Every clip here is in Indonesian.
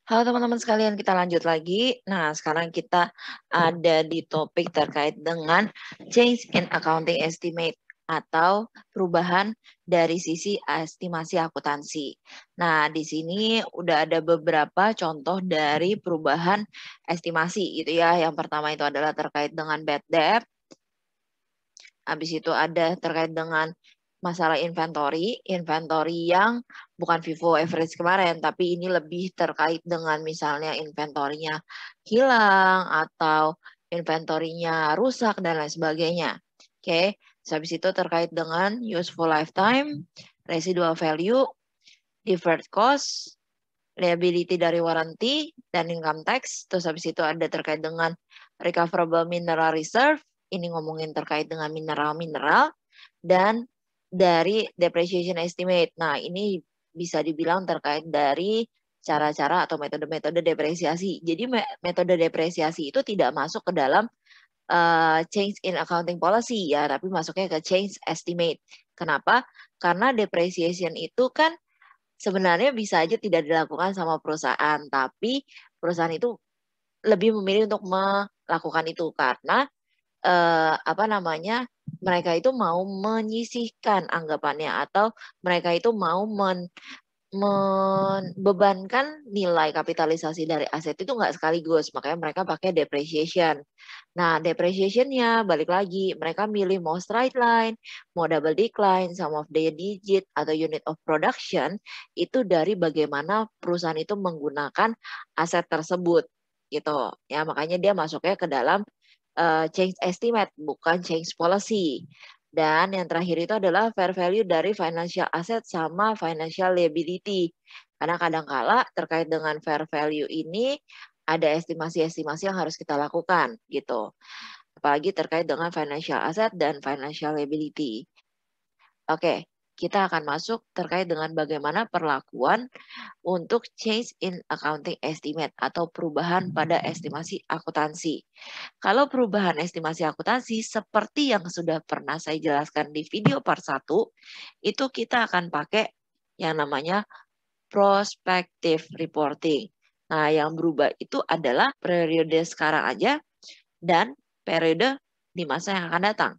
Halo teman-teman sekalian, kita lanjut lagi. Nah, sekarang kita ada di topik terkait dengan change in accounting estimate atau perubahan dari sisi estimasi akuntansi. Nah, di sini udah ada beberapa contoh dari perubahan estimasi gitu ya. Yang pertama itu adalah terkait dengan bad debt. Habis itu ada terkait dengan masalah inventory yang bukan FIFO average kemarin, tapi ini lebih terkait dengan misalnya inventory-nya hilang atau inventory-nya rusak dan lain sebagainya. Oke, habis itu terkait dengan useful lifetime, residual value, deferred cost, liability dari warranty, dan income tax. Terus habis itu ada terkait dengan recoverable mineral reserve, ini ngomongin terkait dengan mineral-mineral, dan dari depreciation estimate. Nah, ini bisa dibilang terkait dari cara-cara atau metode-metode depresiasi. Jadi metode depresiasi itu tidak masuk ke dalam change in accounting policy ya, tapi masuknya ke change estimate. Kenapa? Karena depreciation itu kan sebenarnya bisa aja tidak dilakukan sama perusahaan, tapi perusahaan itu lebih memilih untuk melakukan itu karena apa namanya, mereka itu mau menyisihkan anggapannya atau mereka itu mau membebankan nilai kapitalisasi dari aset itu nggak sekaligus, makanya mereka pakai depreciation. Nah, depreciation-nya balik lagi, mereka milih mau straight line, mau double decline, sum of the digit, atau unit of production, itu dari bagaimana perusahaan itu menggunakan aset tersebut, gitu. Ya, makanya dia masuknya ke dalam change estimate, bukan change policy. Dan yang terakhir itu adalah fair value dari financial asset sama financial liability. Karena kadangkala terkait dengan fair value ini ada estimasi-estimasi yang harus kita lakukan gitu. Apalagi terkait dengan financial asset dan financial liability. Oke, kita akan masuk terkait dengan bagaimana perlakuan untuk change in accounting estimate atau perubahan pada estimasi akuntansi. Kalau perubahan estimasi akuntansi seperti yang sudah pernah saya jelaskan di video part 1, itu kita akan pakai yang namanya prospective reporting. Nah, yang berubah itu adalah periode sekarang aja dan periode di masa yang akan datang.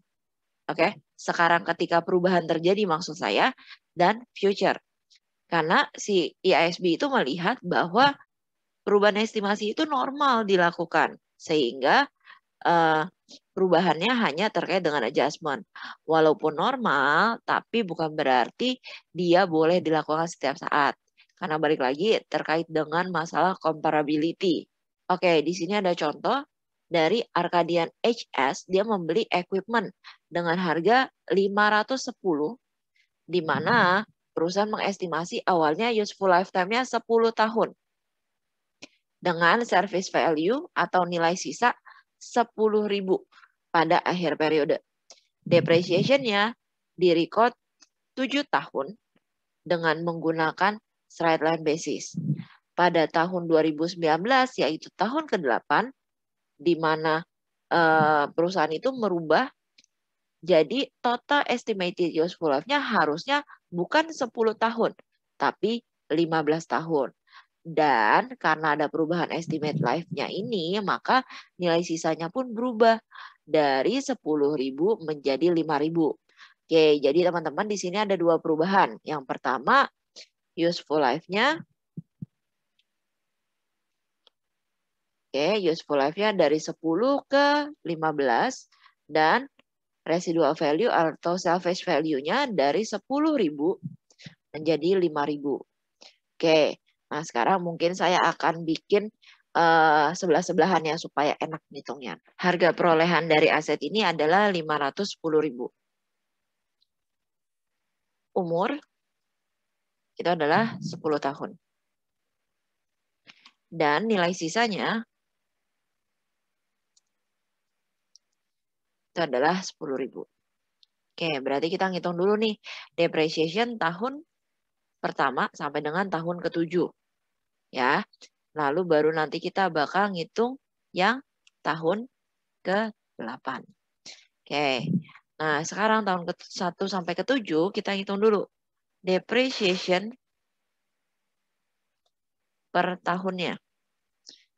Oke, sekarang ketika perubahan terjadi maksud saya dan future. Karena si IASB itu melihat bahwa perubahan estimasi itu normal dilakukan sehingga perubahannya hanya terkait dengan adjustment. Walaupun normal, tapi bukan berarti dia boleh dilakukan setiap saat. Karena balik lagi terkait dengan masalah comparability. Oke, di sini ada contoh dari Arcadian HS, dia membeli equipment dengan harga 510, di mana perusahaan mengestimasi awalnya useful lifetime-nya 10 tahun dengan service value atau nilai sisa 10.000 pada akhir periode. Depreciation-nya direcord 7 tahun dengan menggunakan straight line basis. Pada tahun 2019 yaitu tahun ke-8 di mana perusahaan itu merubah jadi total estimated useful life-nya harusnya bukan 10 tahun tapi 15 tahun. Dan karena ada perubahan estimate life-nya ini, maka nilai sisanya pun berubah dari 10.000 menjadi 5.000. Oke, jadi teman-teman di sini ada dua perubahan. Yang pertama, useful life-nya. Oke, useful life-nya dari 10 ke 15 dan residual value atau salvage value-nya dari 10.000 menjadi 5.000. Oke, nah sekarang mungkin saya akan bikin sebelah-sebelahannya supaya enak ngitungnya. Harga perolehan dari aset ini adalah 510.000. Umur itu adalah 10 tahun. Dan nilai sisanya itu adalah 10.000. Oke, berarti kita ngitung dulu nih. Depreciation tahun pertama sampai dengan tahun ke-7. Ya, lalu baru nanti kita bakal ngitung yang tahun ke-8. Oke, nah sekarang tahun ke-1 sampai ke-7 kita hitung dulu. Depreciation per tahunnya.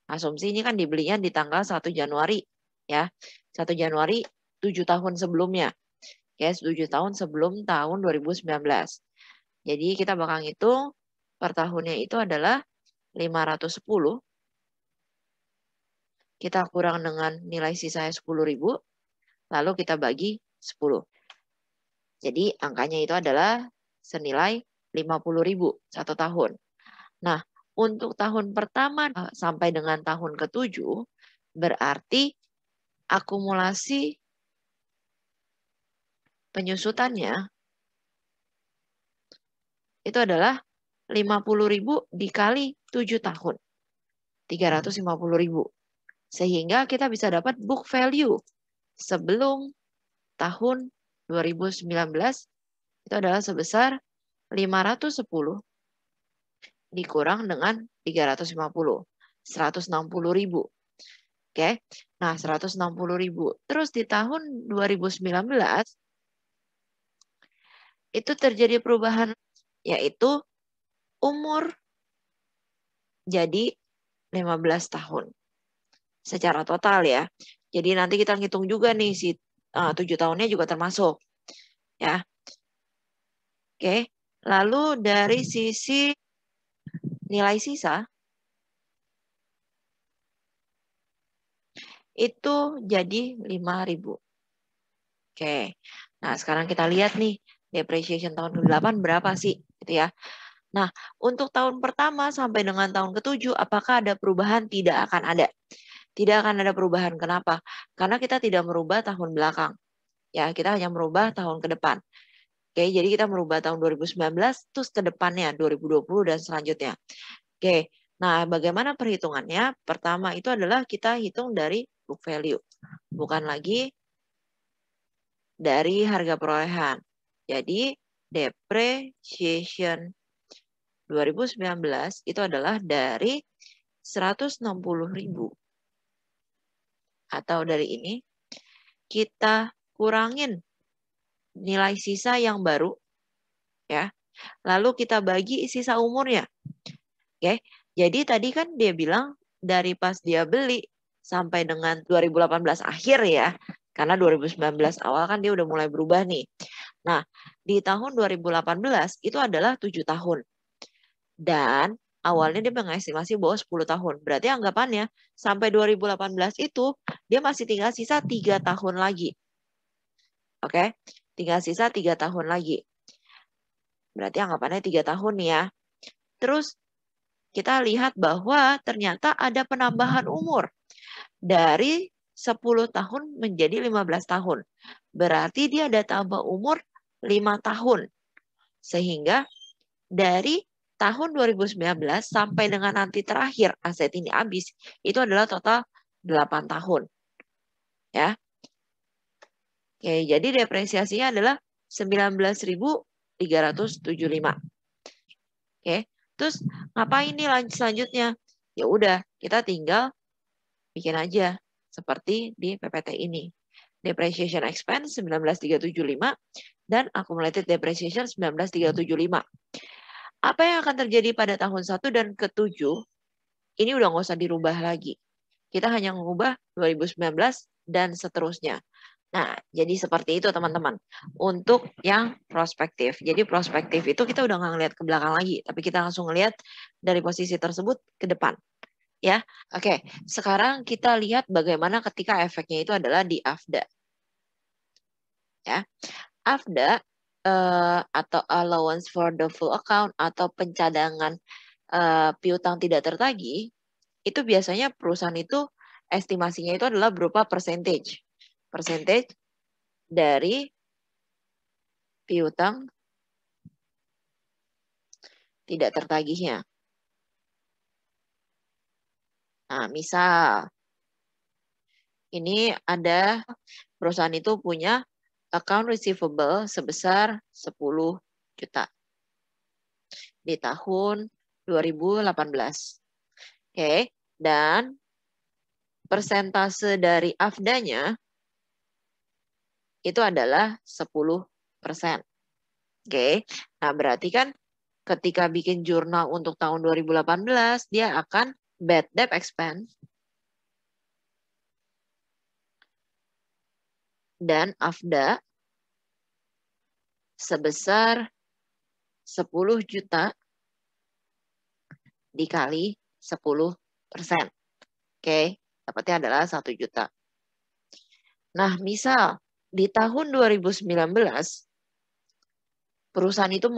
Asumsi ini kan dibelinya di tanggal 1 Januari ya. 1 Januari 7 tahun sebelumnya. Ya, 7 tahun sebelum tahun 2019. Jadi kita bakal ngitung per tahunnya itu adalah 510. Kita kurang dengan nilai sisanya 10.000, lalu kita bagi 10. Jadi angkanya itu adalah senilai 50.000 satu tahun. Nah, untuk tahun pertama sampai dengan tahun ke-7 berarti akumulasi penyusutannya itu adalah 50.000 dikali 7 tahun. 350.000. Sehingga kita bisa dapat book value sebelum tahun 2019 itu adalah sebesar 510 dikurang dengan 350. 160.000. Oke. Nah, 160.000. Terus di tahun 2019 itu terjadi perubahan, yaitu umur jadi 15 tahun. Secara total ya. Jadi nanti kita ngitung juga nih si 7 tahunnya juga termasuk. Ya. Oke. Lalu dari sisi nilai sisa itu jadi 5.000. Oke. Nah, sekarang kita lihat nih depreciation tahun ke-8 berapa sih gitu ya. Nah, untuk tahun pertama sampai dengan tahun ke-7 apakah ada perubahan? Tidak akan ada. Tidak akan ada perubahan. Kenapa? Karena kita tidak merubah tahun belakang. Ya, kita hanya merubah tahun ke depan. Oke, jadi kita merubah tahun 2019 terus ke depannya 2020 dan selanjutnya. Oke. Nah, bagaimana perhitungannya? Pertama itu adalah kita hitung dari book value. Bukan lagi dari harga perolehan. Jadi, depreciation 2019 itu adalah dari 160.000. Atau dari ini, kita kurangin nilai sisa yang baru. Ya. Lalu kita bagi sisa umurnya. Oke. Jadi tadi kan dia bilang dari pas dia beli sampai dengan 2018 akhir ya. Karena 2019 awal kan dia udah mulai berubah nih. Nah, di tahun 2018 itu adalah 7 tahun. Dan awalnya dia mengestimasi bahwa 10 tahun. Berarti anggapannya sampai 2018 itu dia masih tinggal sisa 3 tahun lagi. Oke, tinggal sisa 3 tahun lagi. Berarti anggapannya 3 tahun ya. Terus kita lihat bahwa ternyata ada penambahan umur. Dari 10 tahun menjadi 15 tahun. Berarti dia ada tambah umur 5 tahun. Sehingga dari tahun 2019 sampai dengan nanti terakhir aset ini habis, itu adalah total 8 tahun. Ya. Oke, jadi depresiasinya adalah 19.375. Oke. Terus ngapain nih selanjutnya? Ya udah, kita tinggal bikin aja seperti di PPT ini. Depreciation expense 19.375 dan accumulated depreciation 19.375. Apa yang akan terjadi pada tahun 1 dan ke-7? Ini udah nggak usah dirubah lagi. Kita hanya mengubah 2019 dan seterusnya. Nah, jadi seperti itu teman-teman. Untuk yang prospektif. Jadi prospektif itu kita udah nggak ngeliat ke belakang lagi, tapi kita langsung ngeliat dari posisi tersebut ke depan. Ya, oke. Sekarang kita lihat bagaimana ketika efeknya itu adalah di AFDA. Ya, AFDA atau allowance for the full account atau pencadangan piutang tidak tertagih, itu biasanya perusahaan itu estimasinya itu adalah berupa percentage. Percentage dari piutang tidak tertagihnya. Nah, misal ini ada perusahaan itu punya account receivable sebesar 10 juta di tahun 2018. Oke, dan persentase dari AFDA-nya itu adalah 10%. Oke, nah berarti kan ketika bikin jurnal untuk tahun 2018, dia akan bad debt expense dan AFDA sebesar 10 juta dikali 10%. Oke, dapatnya adalah 1 juta. Nah, misal di tahun 2019 perusahaan itu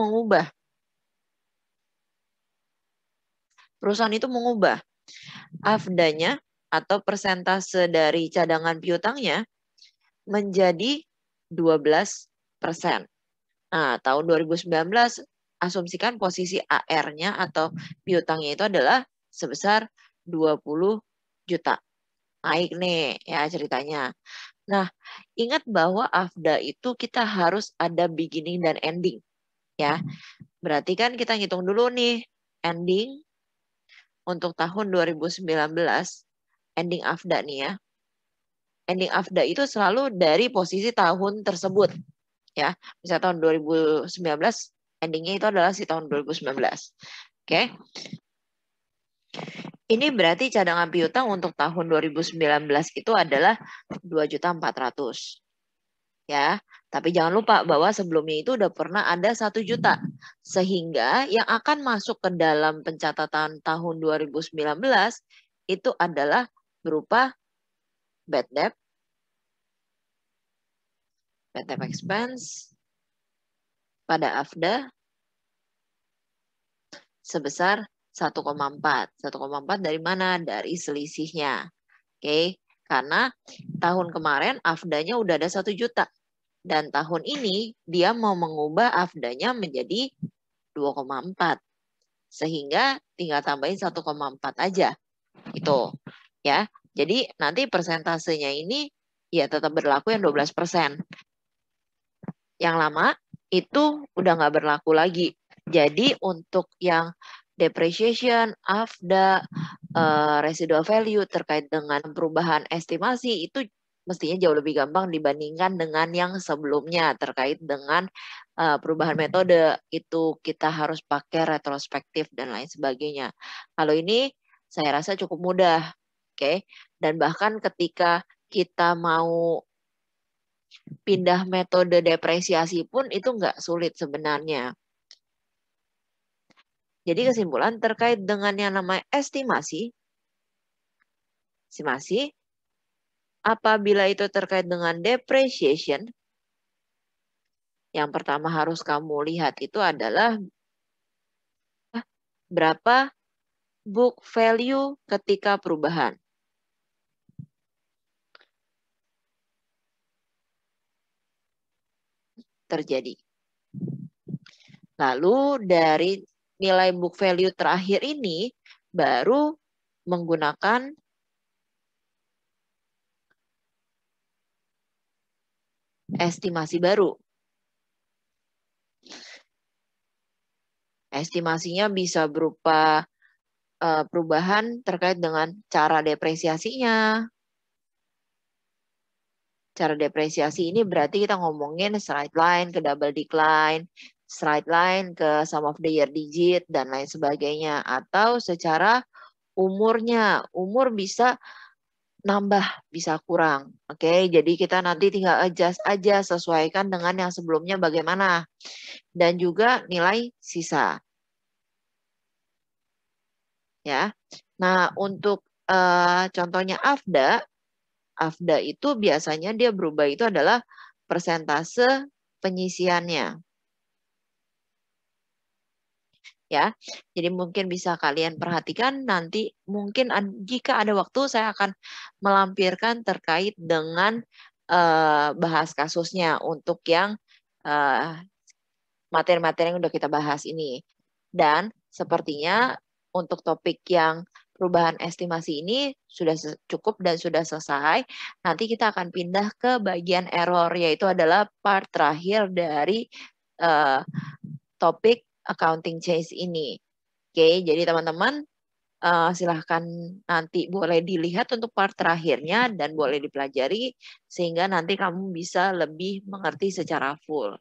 mengubah AFDA-nya atau persentase dari cadangan piutangnya menjadi 12%. Nah, tahun 2019 asumsikan posisi AR-nya atau piutangnya itu adalah sebesar 20 juta. Naik nih ya ceritanya. Nah, ingat bahwa AFDA itu kita harus ada beginning dan ending. Ya, berarti kan kita ngitung dulu nih ending untuk tahun 2019, ending AFDA nih ya. Ending AFDA itu selalu dari posisi tahun tersebut. Ya, misalnya tahun 2019, endingnya itu adalah si tahun 2019. Oke. Ini berarti cadangan piutang untuk tahun 2019 itu adalah 2.400.000. Ya, tapi jangan lupa bahwa sebelumnya itu udah pernah ada 1 juta. Sehingga yang akan masuk ke dalam pencatatan tahun 2019 itu adalah berupa bad debt expense pada AFDA sebesar 1,4. 1,4 dari mana? Dari selisihnya. Oke, karena tahun kemarin AFDA-nya udah ada 1 juta. Dan tahun ini dia mau mengubah AFDA-nya menjadi 2,4. Sehingga tinggal tambahin 1,4 aja. Itu ya. Jadi nanti persentasenya ini ya tetap berlaku yang 12%. Yang lama itu udah nggak berlaku lagi. Jadi untuk yang depreciation, AFDA, residual value terkait dengan perubahan estimasi itu mestinya jauh lebih gampang dibandingkan dengan yang sebelumnya terkait dengan perubahan metode. Itu kita harus pakai retrospektif dan lain sebagainya. Kalau ini saya rasa cukup mudah. Oke. Dan bahkan ketika kita mau pindah metode depresiasi pun itu nggak sulit sebenarnya. Jadi kesimpulan terkait dengan yang namanya estimasi, apabila itu terkait dengan depreciation, yang pertama harus kamu lihat itu adalah berapa book value ketika perubahan terjadi. Lalu dari nilai book value terakhir ini baru menggunakan estimasi baru. Estimasinya bisa berupa perubahan terkait dengan cara depresiasinya. Cara depresiasi ini berarti kita ngomongin straight line ke double decline, straight line ke sum of the year digit, dan lain sebagainya. Atau secara umurnya, umur bisa nambah, bisa kurang. Oke, jadi kita nanti tinggal adjust aja, sesuaikan dengan yang sebelumnya bagaimana. Dan juga nilai sisa. Ya. Nah, untuk contohnya AFDA itu biasanya dia berubah itu adalah persentase penyisiannya. Ya. Jadi mungkin bisa kalian perhatikan nanti mungkin jika ada waktu saya akan melampirkan terkait dengan bahas kasusnya untuk yang materi-materi yang udah kita bahas ini. Dan sepertinya untuk topik yang perubahan estimasi ini sudah cukup dan sudah selesai. Nanti kita akan pindah ke bagian error, yaitu adalah part terakhir dari topik accounting change ini. Oke, jadi teman-teman silahkan nanti boleh dilihat untuk part terakhirnya dan boleh dipelajari sehingga nanti kamu bisa lebih mengerti secara full.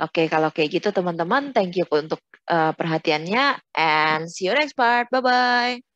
Oke, kalau kayak gitu teman-teman, thank you untuk perhatiannya and see you next part. Bye-bye.